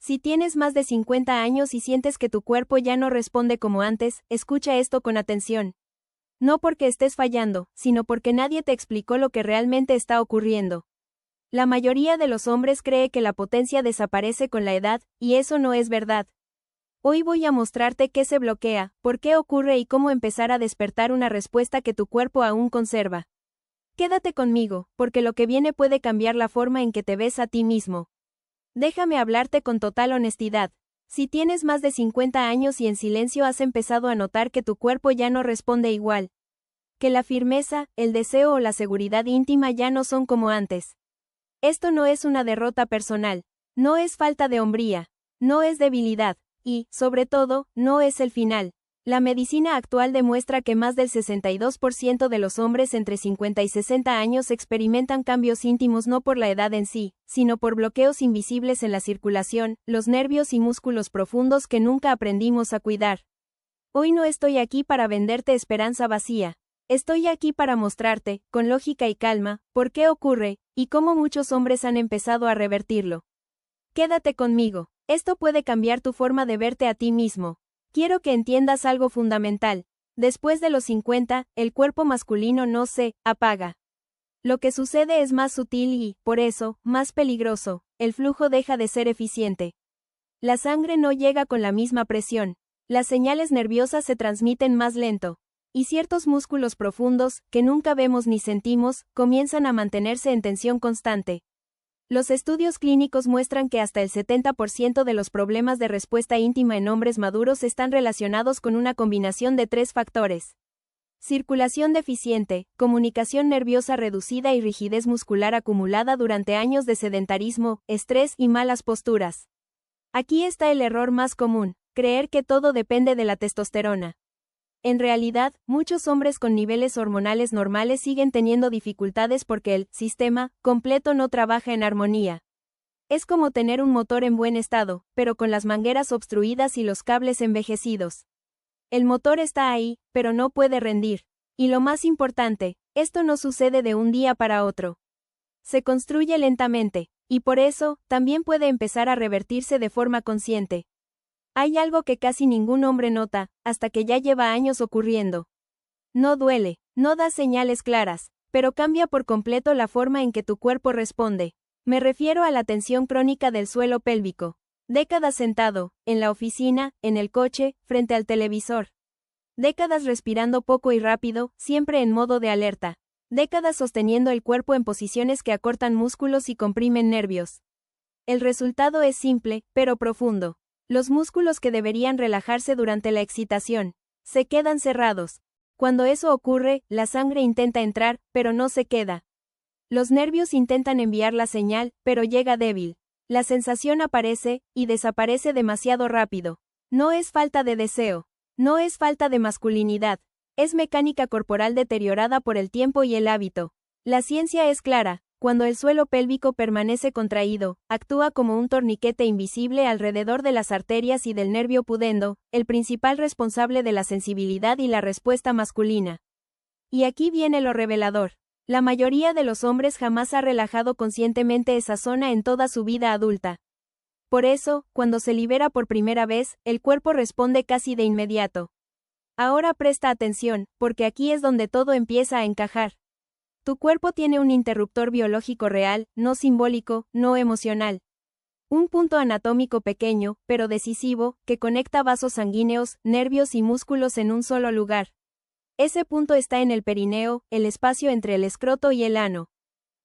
Si tienes más de 50 años y sientes que tu cuerpo ya no responde como antes, escucha esto con atención. No porque estés fallando, sino porque nadie te explicó lo que realmente está ocurriendo. La mayoría de los hombres cree que la potencia desaparece con la edad, y eso no es verdad. Hoy voy a mostrarte qué se bloquea, por qué ocurre y cómo empezar a despertar una respuesta que tu cuerpo aún conserva. Quédate conmigo, porque lo que viene puede cambiar la forma en que te ves a ti mismo. Déjame hablarte con total honestidad. Si tienes más de 50 años y en silencio has empezado a notar que tu cuerpo ya no responde igual, que la firmeza, el deseo o la seguridad íntima ya no son como antes. Esto no es una derrota personal, no es falta de hombría, no es debilidad, y, sobre todo, no es el final. La medicina actual demuestra que más del 62% de los hombres entre 50 y 60 años experimentan cambios íntimos no por la edad en sí, sino por bloqueos invisibles en la circulación, los nervios y músculos profundos que nunca aprendimos a cuidar. Hoy no estoy aquí para venderte esperanza vacía. Estoy aquí para mostrarte, con lógica y calma, por qué ocurre, y cómo muchos hombres han empezado a revertirlo. Quédate conmigo. Esto puede cambiar tu forma de verte a ti mismo. Quiero que entiendas algo fundamental. Después de los 50, el cuerpo masculino no se apaga. Lo que sucede es más sutil y, por eso, más peligroso. El flujo deja de ser eficiente. La sangre no llega con la misma presión. Las señales nerviosas se transmiten más lento. Y ciertos músculos profundos, que nunca vemos ni sentimos, comienzan a mantenerse en tensión constante. Los estudios clínicos muestran que hasta el 70% de los problemas de respuesta íntima en hombres maduros están relacionados con una combinación de 3 factores. Circulación deficiente, comunicación nerviosa reducida y rigidez muscular acumulada durante años de sedentarismo, estrés y malas posturas. Aquí está el error más común, creer que todo depende de la testosterona. En realidad, muchos hombres con niveles hormonales normales siguen teniendo dificultades porque el sistema completo no trabaja en armonía. Es como tener un motor en buen estado, pero con las mangueras obstruidas y los cables envejecidos. El motor está ahí, pero no puede rendir. Y lo más importante, esto no sucede de un día para otro. Se construye lentamente, y por eso, también puede empezar a revertirse de forma consciente. Hay algo que casi ningún hombre nota, hasta que ya lleva años ocurriendo. No duele, no da señales claras, pero cambia por completo la forma en que tu cuerpo responde. Me refiero a la tensión crónica del suelo pélvico. Décadas sentado, en la oficina, en el coche, frente al televisor. Décadas respirando poco y rápido, siempre en modo de alerta. Décadas sosteniendo el cuerpo en posiciones que acortan músculos y comprimen nervios. El resultado es simple, pero profundo. Los músculos que deberían relajarse durante la excitación se quedan cerrados. Cuando eso ocurre, la sangre intenta entrar, pero no se queda. Los nervios intentan enviar la señal, pero llega débil. La sensación aparece, y desaparece demasiado rápido. No es falta de deseo. No es falta de masculinidad. Es mecánica corporal deteriorada por el tiempo y el hábito. La ciencia es clara. Cuando el suelo pélvico permanece contraído, actúa como un torniquete invisible alrededor de las arterias y del nervio pudendo, el principal responsable de la sensibilidad y la respuesta masculina. Y aquí viene lo revelador. La mayoría de los hombres jamás ha relajado conscientemente esa zona en toda su vida adulta. Por eso, cuando se libera por primera vez, el cuerpo responde casi de inmediato. Ahora presta atención, porque aquí es donde todo empieza a encajar. Tu cuerpo tiene un interruptor biológico real, no simbólico, no emocional. Un punto anatómico pequeño, pero decisivo, que conecta vasos sanguíneos, nervios y músculos en un solo lugar. Ese punto está en el perineo, el espacio entre el escroto y el ano.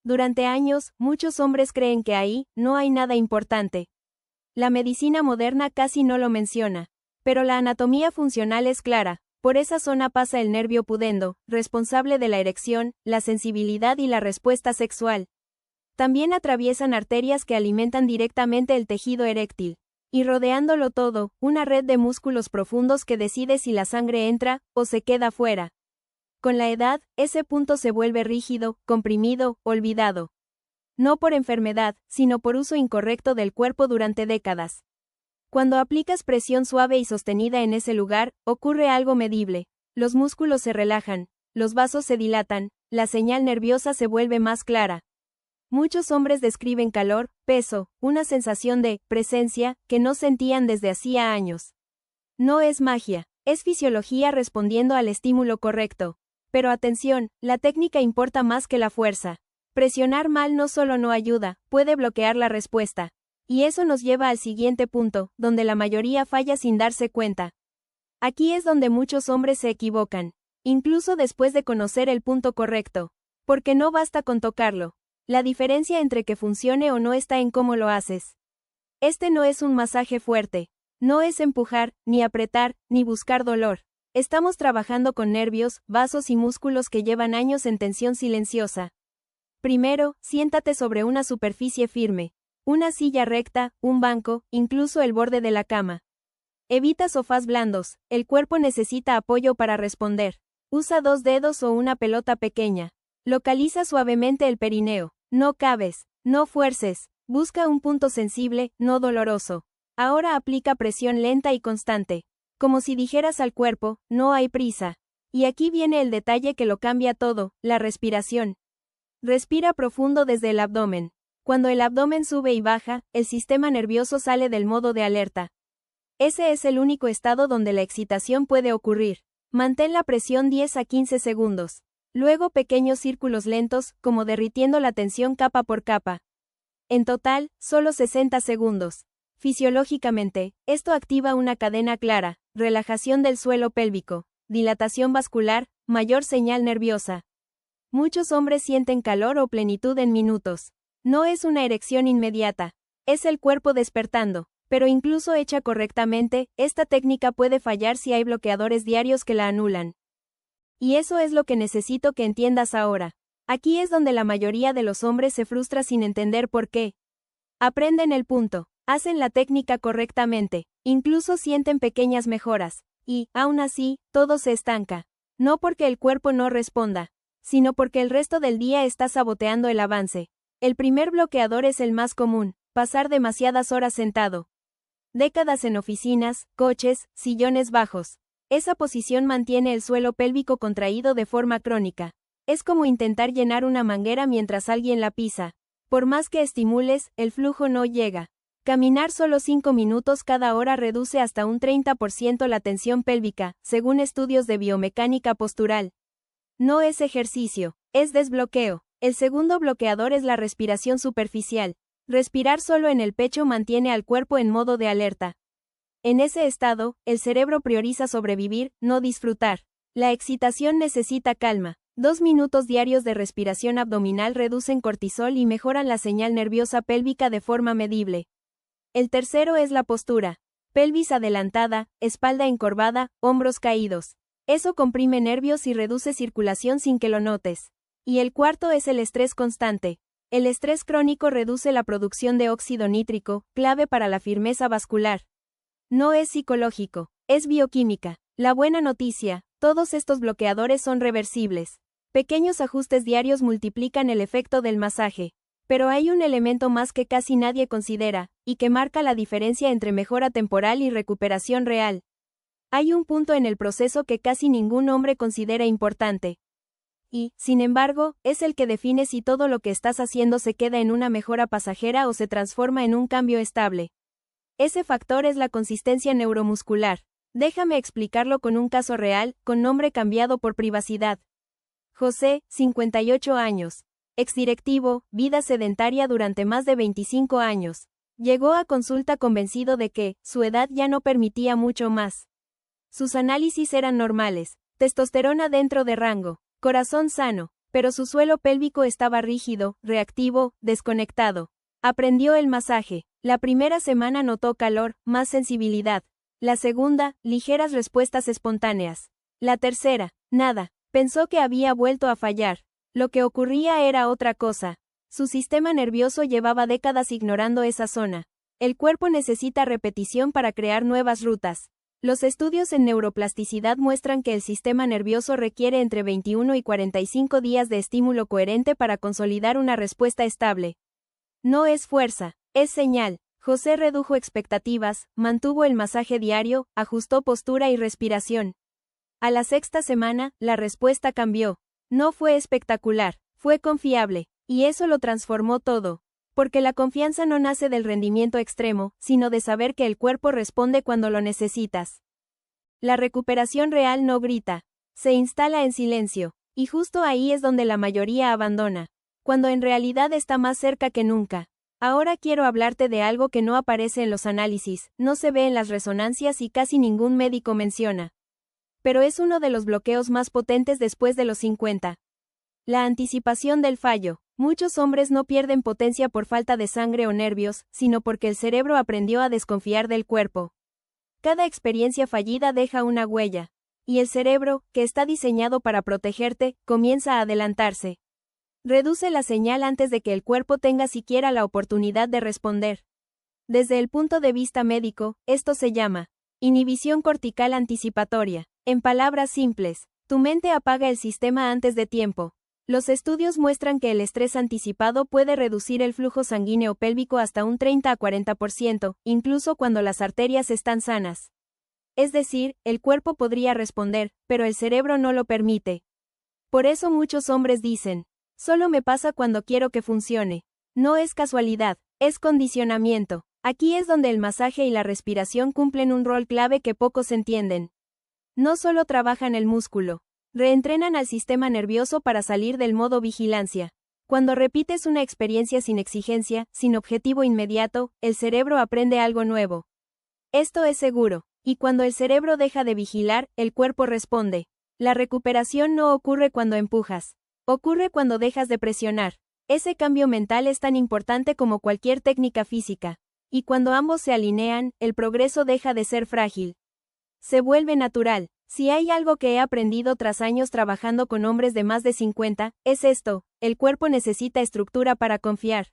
Durante años, muchos hombres creen que ahí no hay nada importante. La medicina moderna casi no lo menciona. Pero la anatomía funcional es clara. Por esa zona pasa el nervio pudendo, responsable de la erección, la sensibilidad y la respuesta sexual. También atraviesan arterias que alimentan directamente el tejido eréctil. Y rodeándolo todo, una red de músculos profundos que decide si la sangre entra, o se queda fuera. Con la edad, ese punto se vuelve rígido, comprimido, olvidado. No por enfermedad, sino por uso incorrecto del cuerpo durante décadas. Cuando aplicas presión suave y sostenida en ese lugar, ocurre algo medible. Los músculos se relajan, los vasos se dilatan, la señal nerviosa se vuelve más clara. Muchos hombres describen calor, peso, una sensación de presencia que no sentían desde hacía años. No es magia, es fisiología respondiendo al estímulo correcto. Pero atención, la técnica importa más que la fuerza. Presionar mal no solo no ayuda, puede bloquear la respuesta. Y eso nos lleva al siguiente punto, donde la mayoría falla sin darse cuenta. Aquí es donde muchos hombres se equivocan, incluso después de conocer el punto correcto. Porque no basta con tocarlo. La diferencia entre que funcione o no está en cómo lo haces. Este no es un masaje fuerte. No es empujar, ni apretar, ni buscar dolor. Estamos trabajando con nervios, vasos y músculos que llevan años en tensión silenciosa. Primero, siéntate sobre una superficie firme. Una silla recta, un banco, incluso el borde de la cama. Evita sofás blandos, el cuerpo necesita apoyo para responder. Usa 2 dedos o una pelota pequeña. Localiza suavemente el perineo. No cabes, no fuerces. Busca un punto sensible, no doloroso. Ahora aplica presión lenta y constante. Como si dijeras al cuerpo, no hay prisa. Y aquí viene el detalle que lo cambia todo, la respiración. Respira profundo desde el abdomen. Cuando el abdomen sube y baja, el sistema nervioso sale del modo de alerta. Ese es el único estado donde la excitación puede ocurrir. Mantén la presión 10 a 15 segundos. Luego pequeños círculos lentos, como derritiendo la tensión capa por capa. En total, solo 60 segundos. Fisiológicamente, esto activa una cadena clara, relajación del suelo pélvico, dilatación vascular, mayor señal nerviosa. Muchos hombres sienten calor o plenitud en minutos. No es una erección inmediata, es el cuerpo despertando, pero incluso hecha correctamente, esta técnica puede fallar si hay bloqueadores diarios que la anulan. Y eso es lo que necesito que entiendas ahora. Aquí es donde la mayoría de los hombres se frustra sin entender por qué. Aprenden el punto. Hacen la técnica correctamente, incluso sienten pequeñas mejoras, y, aún así, todo se estanca. No porque el cuerpo no responda, sino porque el resto del día está saboteando el avance. El primer bloqueador es el más común, pasar demasiadas horas sentado. Décadas en oficinas, coches, sillones bajos. Esa posición mantiene el suelo pélvico contraído de forma crónica. Es como intentar llenar una manguera mientras alguien la pisa. Por más que estimules, el flujo no llega. Caminar solo 5 minutos cada hora reduce hasta un 30% la tensión pélvica, según estudios de biomecánica postural. No es ejercicio, es desbloqueo. El segundo bloqueador es la respiración superficial. Respirar solo en el pecho mantiene al cuerpo en modo de alerta. En ese estado, el cerebro prioriza sobrevivir, no disfrutar. La excitación necesita calma. 2 minutos diarios de respiración abdominal reducen cortisol y mejoran la señal nerviosa pélvica de forma medible. El tercero es la postura. Pelvis adelantada, espalda encorvada, hombros caídos. Eso comprime nervios y reduce circulación sin que lo notes. Y el cuarto es el estrés constante. El estrés crónico reduce la producción de óxido nítrico, clave para la firmeza vascular. No es psicológico, es bioquímica. La buena noticia, todos estos bloqueadores son reversibles. Pequeños ajustes diarios multiplican el efecto del masaje. Pero hay un elemento más que casi nadie considera, y que marca la diferencia entre mejora temporal y recuperación real. Hay un punto en el proceso que casi ningún hombre considera importante. Y, sin embargo, es el que define si todo lo que estás haciendo se queda en una mejora pasajera o se transforma en un cambio estable. Ese factor es la consistencia neuromuscular. Déjame explicarlo con un caso real, con nombre cambiado por privacidad. José, 58 años. Exdirectivo, vida sedentaria durante más de 25 años. Llegó a consulta convencido de que, su edad ya no permitía mucho más. Sus análisis eran normales, testosterona dentro de rango, corazón sano, pero su suelo pélvico estaba rígido, reactivo, desconectado. Aprendió el masaje. La primera semana notó calor, más sensibilidad. La segunda, ligeras respuestas espontáneas. La tercera, nada. Pensó que había vuelto a fallar. Lo que ocurría era otra cosa. Su sistema nervioso llevaba décadas ignorando esa zona. El cuerpo necesita repetición para crear nuevas rutas. Los estudios en neuroplasticidad muestran que el sistema nervioso requiere entre 21 y 45 días de estímulo coherente para consolidar una respuesta estable. No es fuerza, es señal. José redujo expectativas, mantuvo el masaje diario, ajustó postura y respiración. A la sexta semana, la respuesta cambió. No fue espectacular, fue confiable. Y eso lo transformó todo. Porque la confianza no nace del rendimiento extremo, sino de saber que el cuerpo responde cuando lo necesitas. La recuperación real no grita. Se instala en silencio. Y justo ahí es donde la mayoría abandona. Cuando en realidad está más cerca que nunca. Ahora quiero hablarte de algo que no aparece en los análisis, no se ve en las resonancias y casi ningún médico menciona. Pero es uno de los bloqueos más potentes después de los 50. La anticipación del fallo. Muchos hombres no pierden potencia por falta de sangre o nervios, sino porque el cerebro aprendió a desconfiar del cuerpo. Cada experiencia fallida deja una huella. Y el cerebro, que está diseñado para protegerte, comienza a adelantarse. Reduce la señal antes de que el cuerpo tenga siquiera la oportunidad de responder. Desde el punto de vista médico, esto se llama inhibición cortical anticipatoria. En palabras simples, tu mente apaga el sistema antes de tiempo. Los estudios muestran que el estrés anticipado puede reducir el flujo sanguíneo pélvico hasta un 30 a 40%, incluso cuando las arterias están sanas. Es decir, el cuerpo podría responder, pero el cerebro no lo permite. Por eso muchos hombres dicen, solo me pasa cuando quiero que funcione. No es casualidad, es condicionamiento. Aquí es donde el masaje y la respiración cumplen un rol clave que pocos entienden. No solo trabajan el músculo, reentrenan al sistema nervioso para salir del modo vigilancia. Cuando repites una experiencia sin exigencia, sin objetivo inmediato, el cerebro aprende algo nuevo. Esto es seguro. Y cuando el cerebro deja de vigilar, el cuerpo responde. La recuperación no ocurre cuando empujas. Ocurre cuando dejas de presionar. Ese cambio mental es tan importante como cualquier técnica física. Y cuando ambos se alinean, el progreso deja de ser frágil. Se vuelve natural. Si hay algo que he aprendido tras años trabajando con hombres de más de 50, es esto: el cuerpo necesita estructura para confiar.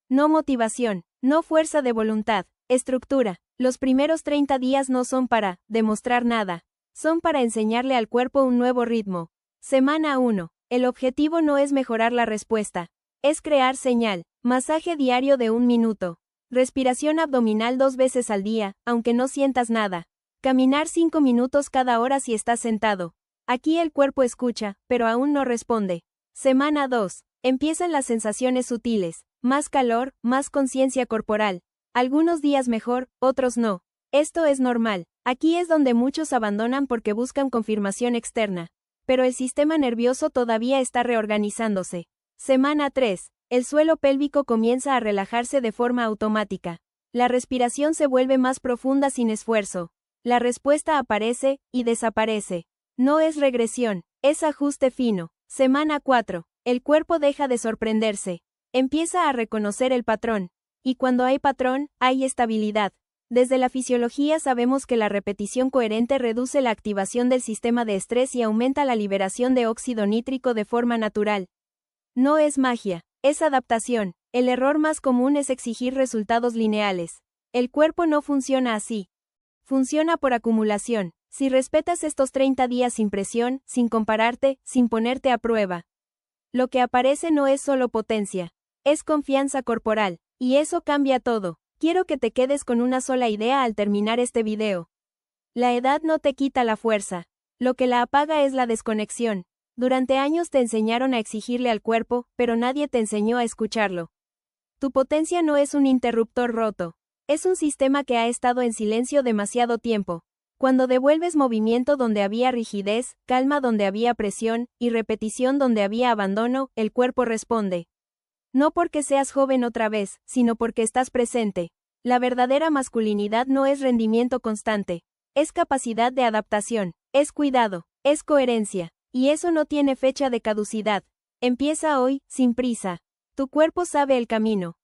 No motivación, no fuerza de voluntad, estructura. Los primeros 30 días no son para demostrar nada, son para enseñarle al cuerpo un nuevo ritmo. Semana 1. El objetivo no es mejorar la respuesta, es crear señal. Masaje diario de 1 minuto. Respiración abdominal 2 veces al día, aunque no sientas nada. Caminar 5 minutos cada hora si estás sentado. Aquí el cuerpo escucha, pero aún no responde. Semana 2. Empiezan las sensaciones sutiles, más calor, más conciencia corporal. Algunos días mejor, otros no. Esto es normal. Aquí es donde muchos abandonan porque buscan confirmación externa. Pero el sistema nervioso todavía está reorganizándose. Semana 3. El suelo pélvico comienza a relajarse de forma automática. La respiración se vuelve más profunda sin esfuerzo. La respuesta aparece y desaparece. No es regresión, es ajuste fino. Semana 4. El cuerpo deja de sorprenderse. Empieza a reconocer el patrón. Y cuando hay patrón, hay estabilidad. Desde la fisiología sabemos que la repetición coherente reduce la activación del sistema de estrés y aumenta la liberación de óxido nítrico de forma natural. No es magia, es adaptación. El error más común es exigir resultados lineales. El cuerpo no funciona así. Funciona por acumulación. Si respetas estos 30 días sin presión, sin compararte, sin ponerte a prueba, lo que aparece no es solo potencia, es confianza corporal. Y eso cambia todo. Quiero que te quedes con una sola idea al terminar este video. La edad no te quita la fuerza. Lo que la apaga es la desconexión. Durante años te enseñaron a exigirle al cuerpo, pero nadie te enseñó a escucharlo. Tu potencia no es un interruptor roto. Es un sistema que ha estado en silencio demasiado tiempo. Cuando devuelves movimiento donde había rigidez, calma donde había presión, y repetición donde había abandono, el cuerpo responde. No porque seas joven otra vez, sino porque estás presente. La verdadera masculinidad no es rendimiento constante. Es capacidad de adaptación, es cuidado, es coherencia. Y eso no tiene fecha de caducidad. Empieza hoy, sin prisa. Tu cuerpo sabe el camino.